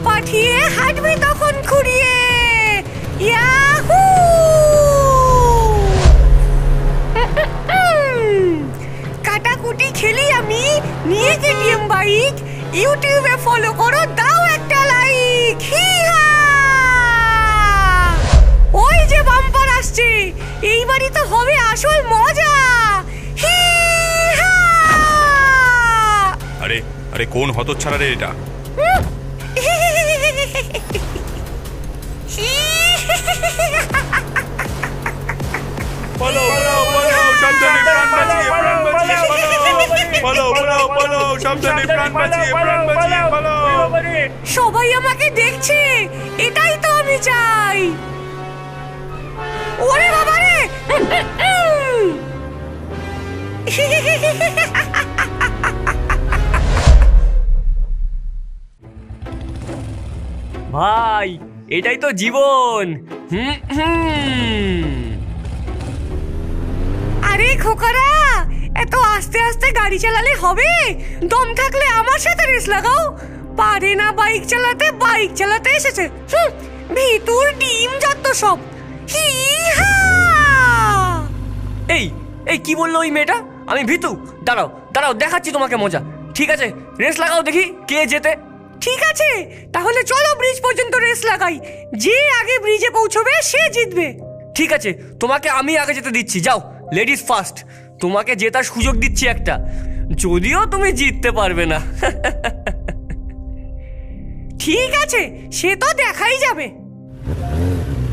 পাঠিয়ে হাঁটবি তখন খুঁড়িয়ে। ইয়াহু! কাটাকুটি খেলি আমি, নিয়ে কেটিএম বাইক। ইউটিউবে ফলো করো, দাও একটা লাইক। ওই যে বাম্পার আসছে, এইবারই তো হবে আসল মজা। আরে আরে কোন হতচ্ছাড়া রে এটা? পালাও পালাও পালাও, সাবধানে প্রাণ বাঁচিয়ে, প্রাণ বাঁচিয়ে পালাও, পালাও পালাও, সাবধানে প্রাণ বাঁচিয়ে, প্রাণ বাঁচিয়ে পালাও। সবাই আমাকে দেখছে, এটাই তো আমি চাই। ওরে বাবা রে! ভাই, এটাই তো জীবন। আরে খোকারা, এত আস্তে আস্তে গাড়ি চালালে হবে? দম থাকলে আমার সাথে রেস লাগাও। পারে না বাইক চালাতে, বাইক চালাতে এসেছে। ভিতুর ডিম যত সব। এই এই কি বললো ওই মেয়েটা? আমি ভিতু? দাঁড়াও দাঁড়াও, দেখাচ্ছি তোমাকে মজা। ঠিক আছে, রেস লাগাও, দেখি কে জেতে। ঠিক আছে, তাহলে চলো ব্রিজ পর্যন্ত রেস লাগাই। যে আগে ব্রিজে পৌঁছবে সে জিতবে। ঠিক আছে, তোমাকে আমি আগে যেতে দিচ্ছি। যাও, লেডিস ফার্স্ট। তোমাকে জেতার সুযোগ দিচ্ছি একটা, যদিও তুমি জিততে পারবে না। ঠিক আছে, সে তো দেখাই যাবে।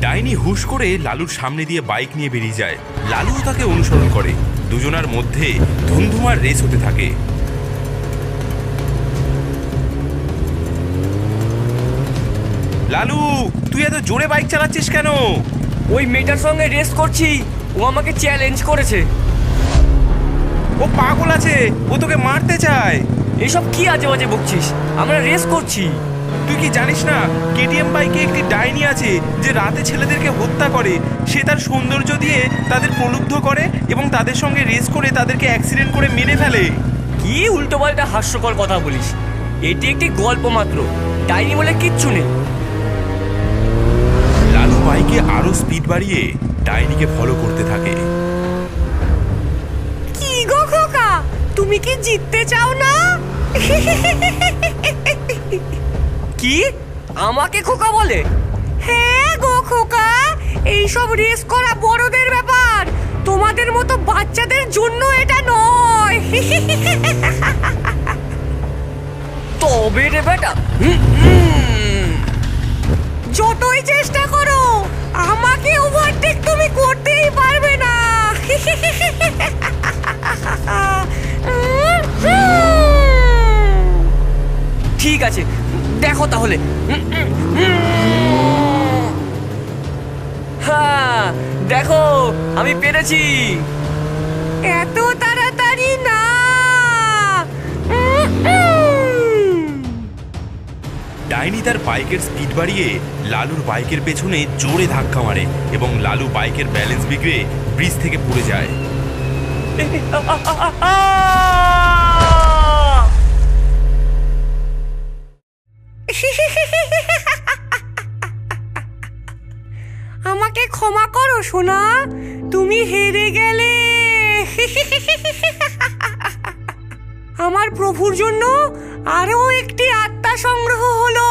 ডাইনি হুশ করে লালুর সামনে দিয়ে বাইক নিয়ে বেরিয়ে যায়। লালুও তাকে অনুসরণ করে। দুজনার মধ্যে ধুমধুমার রেস হতে থাকে। লালু, তুই এত জোরে বাইক চালাচ্ছিস কেন? ওই মেয়েটার সঙ্গে রেস করছি, ও আমাকে চ্যালেঞ্জ করেছে। ও পাগল আছে, ও তোকে মারতে চায়। এসব কি আজে বাজে বকছিস? আমরা রেস করছি। তুই কি জানিস না কেটিএম বাইকে একটি ডাইনি আছে যে রাতে ছেলেদেরকে হত্যা করে? সে তার সৌন্দর্য দিয়ে তাদের প্রলুব্ধ করে এবং তাদের সঙ্গে রেস করে তাদেরকে অ্যাক্সিডেন্ট করে মেরে ফেলে। কি উল্টোপাল্টা হাস্যকর কথা বলিস? এটি একটি গল্প মাত্র, ডাইনি বলে কিচ্ছু নেই। লালু বাইকে আরো স্পিড বাড়িয়ে ডাইনিকে ফলো করতে থাকে। কি গো খোকা, তুমি কি জিততে চাও না? কি? আমাকে খোকা বলে? হ্যাঁ গো খোকা, এইসব রেস করা বড়দের ব্যাপার, তোমাদের মতো বাচ্চাদের জন্য এটা নয়। তবে রে বেটা, যতই চেষ্টা করো আমাকে ওভারটেক তুমি করতেই পারবে না। ঠিক আছে, দেখো তাহলে। হ্যাঁ, দেখো আমি পেরেছি। এত তাড়াতাড়ি না। ডাইনি তার বাইকের স্পিড বাড়িয়ে লালুর বাইকের পেছনে জোরে ধাক্কা মারে এবং লালু বাইকের ব্যালেন্স বিগড়ে ব্রিজ থেকে পড়ে যায়। আমাকে ক্ষমা করো সোনা, তুমি হেরে গেলে। আমার প্রভুর জন্য আরো একটি আত্মা সংগ্রহ হলো।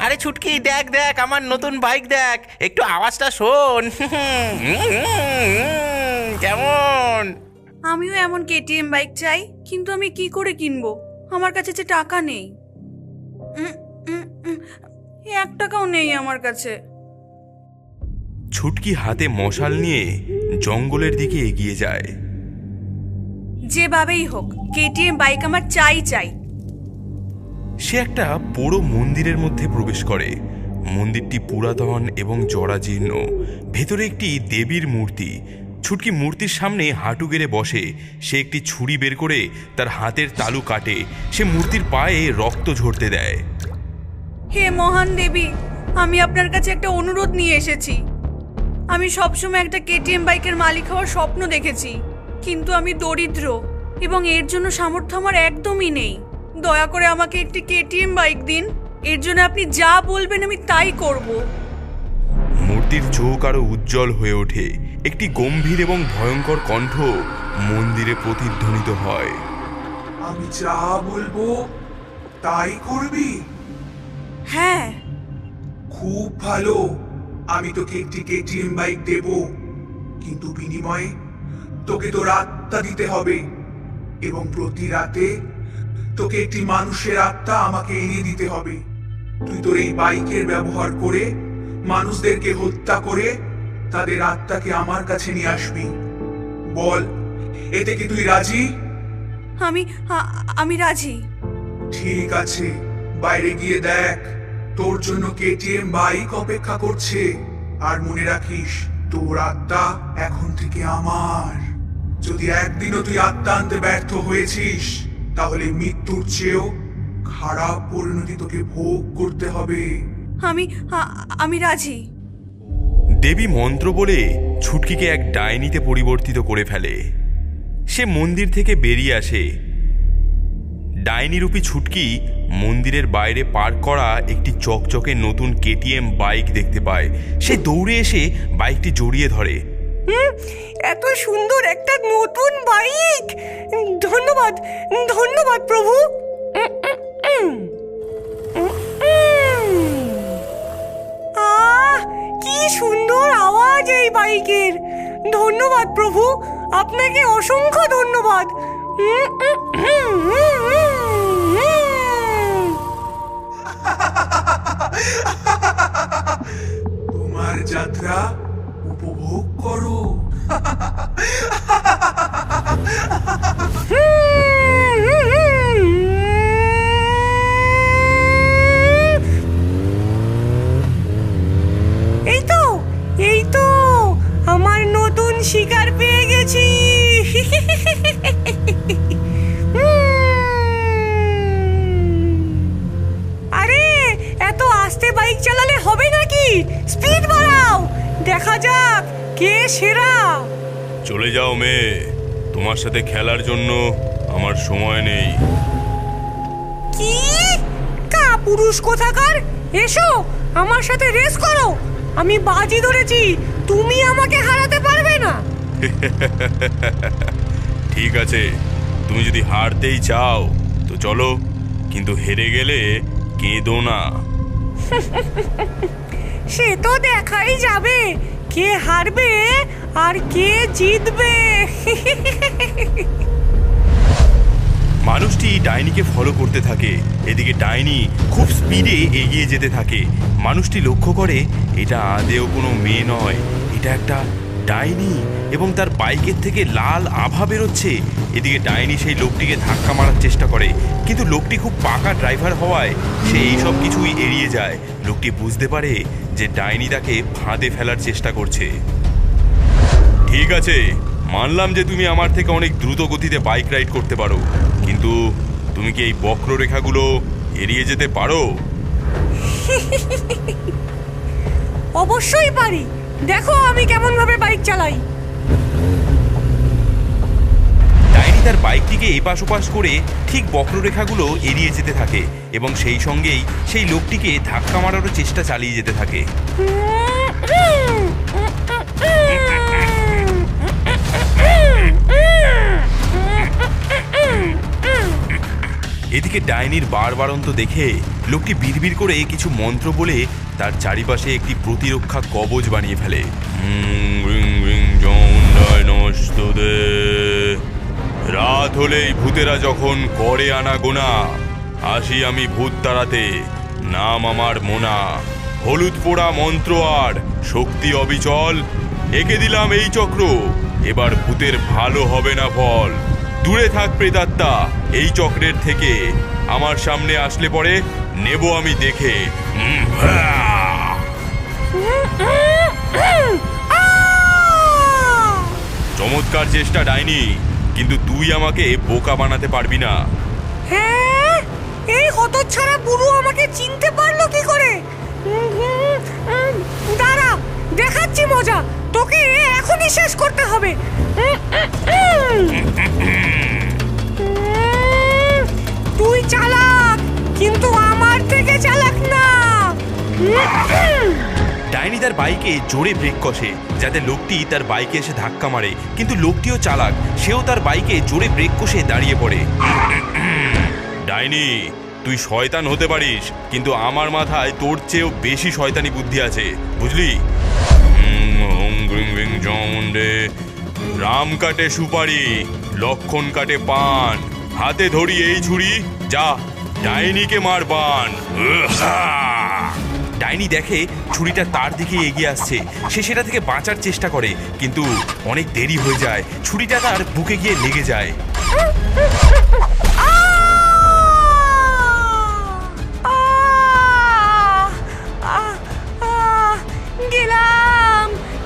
আরে ছুটকি, দেখ দেখ আমার নতুন বাইক, দেখ একটু আওয়াজটা শোন। কেমন? আমিও এমন কেটিএম বাইক চাই, কিন্তু আমি কি করে কিনবো? আমার কাছে যে টাকা নেই। 1 টাকাও নেই আমার কাছে। ছুটকি হাতে মশাল নিয়ে জঙ্গলের দিকে এগিয়ে যায়। যেভাবেই হোক কেটিএম বাইক আমার চাই চাই। সে একটা বড় মন্দিরের মধ্যে প্রবেশ করে। মন্দিরটি পুরাতন এবং জরাজীর্ণ। ভেতরে একটি দেবীর মূর্তি। ছুটকি মূর্তির সামনে হাঁটু গেড়ে বসে। সে একটি ছুরি বের করে তার হাতের তালু কাটে। সে মূর্তির পায়ে রক্ত ঝরতে দেয়। হে মহান দেবী, আমি আপনার কাছে একটা অনুরোধ নিয়ে এসেছি। আমি সবসময় একটা কেটিএম বাইকের মালিক হওয়ার স্বপ্ন দেখেছি, কিন্তু আমি দরিদ্র। এবং এর জন্য সামর্থ্য আমার একদমই নেই। দয়া করে আমাকে একটি কেটিএম বাইক দিন। এর জন্য আপনি যা বলবেন আমি তাই করব। মূর্তির চোখ আরো উজ্জ্বল হয়ে ওঠে। একটি গম্ভীর এবং ভয়ঙ্কর কণ্ঠ মন্দিরে প্রতিধ্বনিত হয়। আমি যা বলবো তাই করবি? হ্যাঁ। খুব ভালো, আমি তোকে একটি কেটিএম বাইক দেব, কিন্তু বিনিময়ে তোকে তোর আত্মা দিতে হবে এবং প্রতি রাতে তোকে একটি মানুষের আত্মা আমাকে এনে দিতে হবে। তুই তোর এই বাইকের ব্যবহার করে মানুষদেরকে হত্যা করে তাদের আত্মাকে আমার কাছে নিয়ে আসবি। বল, এতে কি তুই রাজি? আমি রাজি। ঠিক আছে, বাইরে গিয়ে দেখ, তোর জন্য কেটিএম বাইক অপেক্ষা করছে। আর মনে রাখিস, তোর আত্মা এখন থেকে আমার। যদি একদিনও তুই আত্মা আনতে ব্যর্থ হয়েছিস, তাহলে মৃত্যুর চেয়েও খারাপ পরিণতি তোকে ভোগ করতে হবে। আমি রাজি। দেবী মন্ত্র বলে ছুটকিকে এক ডাইনিতে পরিবর্তিত করে ফেলে। সে মন্দির থেকে বেরিয়ে আসে। ডাইনিরূপী ছুটকি মন্দিরের বাইরে পার্ক করা একটি চকচকে নতুন কেটিএম বাইক দেখতে পায়। সে দৌড়ে এসে বাইকটি জড়িয়ে ধরে। এত সুন্দর একটা নতুন বাইক! ধন্যবাদ, ধন্যবাদ প্রভু। কি সুন্দর আওয়াজ এই বাইকের! ধন্যবাদ প্রভু, আপনাকে অসংখ্য ধন্যবাদ। তোমার যাত্রা উপভোগ করো। এই তো আমার নতুন শিকার পেয়ে গেছি। আরে এত আস্তে বাইক চালালে হবে নাকি? স্পিড বাড়াও, দেখা যাক কে সেরা। চলে যাও মেয়ে, তোমার সাথে খেলার জন্য আমার সময় নেই। কি কাপুরুষ কোথাকার! এসো আমার সাথে রেস করো। আমি বাজি ধরেছি, তুমি আমাকে হারাতে পারবে না। ঠিক আছে, তুমি যদি হারতেই চাও তো চলো, কিন্তু হেরে গেলে কেঁদো না। সে তো দেখাই যাবে কে হারবে আর কে জিতবে। মানুষটি ডাইনিকে ফলো করতে থাকে। এদিকে ডাইনি খুব স্পিডে এগিয়ে যেতে থাকে। মানুষটি লক্ষ্য করে এটা আদেও কোনো মেয়ে নয়, এটা একটা ডাইনি এবং তার বাইকের থেকে লাল আভা বেরোচ্ছে। এদিকে ডাইনি সেই লোকটিকে ধাক্কা মারার চেষ্টা করে, কিন্তু লোকটি খুব পাকা ড্রাইভার হওয়ায় সে এই সব কিছুই এড়িয়ে যায়। লোকটি বুঝতে পারে যে ডাইনি তাকে ফাঁদে ফেলার চেষ্টা করছে। ঠিক আছে, মানলাম যে তুমি আমার থেকে অনেক দ্রুত গতিতে বাইক রাইড করতে পারো, কিন্তু তুমি কি এই বক্ররেখাগুলো এড়িয়ে যেতে পারো? অবশ্যই পারি, দেখো আমি কেমন ভাবে বাইক চালাই। ডাইনি তার বাইকটিকে এপাশ ওপাশ করে ঠিক বক্ররেখাগুলো এড়িয়ে যেতে থাকে এবং সেই সঙ্গেই সেই লোকটিকে ধাক্কা মারারও চেষ্টা চালিয়ে যেতে থাকে। এদিকে ডাইনির বারবারন্ত দেখে লোকটি বিড়বিড় করে কিছু মন্ত্র বলে তার চারিপাশে একটি প্রতিরক্ষা কবচ বানিয়ে ফেলে। রাত হলেই ভূতেরা যখন করে আনা গোনা, আসি আমি ভূত তাড়াতে, নাম আমার মোনা। হলুদ পোড়া মন্ত্র আর শক্তি অবিচল, এঁকে দিলাম এই চক্র, এবার ভূতের ভালো হবে না ফল। দূরে থাক প্রেতাত্মা এই চক্রের থেকে, আমার সামনে আসলে পরে নেব আমি দেখে। চমৎকার চেষ্টা ডাইনি, কিন্তু তুই আমাকে বোকা বানাতে পারবি না। হ্যাঁ, এই হতচ্ছাড়া বুড়ো আমাকে চিনতে পারলো কি করে? দাঁড়া, দেখাচ্ছি মজা, তোকে এখনই শেষ করতে হবে। ডাইনি তার বাইকে জোরে ব্রেক কষে যাতে লোকটি তার বাইকে এসে ধাক্কা মারে, কিন্তু লোকটিও চালাক, সেও তার বাইকে জোরে ব্রেক কষে দাঁড়িয়ে পড়ে। ডাইনি, তুই শয়তান হতে পারিস, কিন্তু আমার মাথায় তোর চেয়েও বেশি শয়তানি বুদ্ধি আছে, বুঝলি? রাম কাটে সুপারি, লক্ষণ কাটে পান, হাতে ধরি এই ছুরি, যা ডাইনিকে মার বান। ডাইনি দেখে ছুরিটা তার দিকে এগিয়ে আসছে, সে সেটা থেকে বাঁচার চেষ্টা করে, কিন্তু অনেক দেরি হয়ে যায়, ছুরিটা তার বুকে গিয়ে লেগে যায়।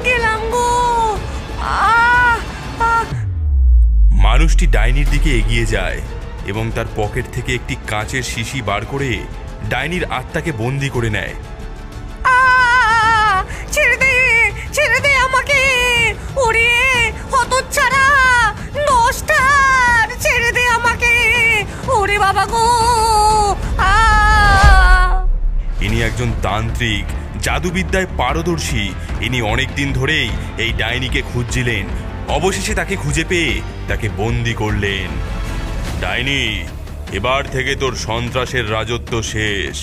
গেলাম গো। মানুষটি ডাইনির দিকে এগিয়ে যায় এবং তার পকেট থেকে একটি কাঁচের শিশি বার করে ডাইনির আত্মাকে বন্দি করে নেয়। ছেড়ে দে আমাকে, ওরে হতচ্ছাড়া নষ্টার, ছেড়ে দে আমাকে, ওরে বাবা গো। ইনি একজন তান্ত্রিক, জাদুবিদ্যায় পারদর্শী। ইনি অনেকদিন ধরেই এই ডাইনিকে খুঁজছিলেন, অবশেষে তাকে খুঁজে পেয়ে তাকে বন্দি করলেন। ডাইনি, এবার থেকে তোর সন্ত্রাসের রাজত্ব শেষ।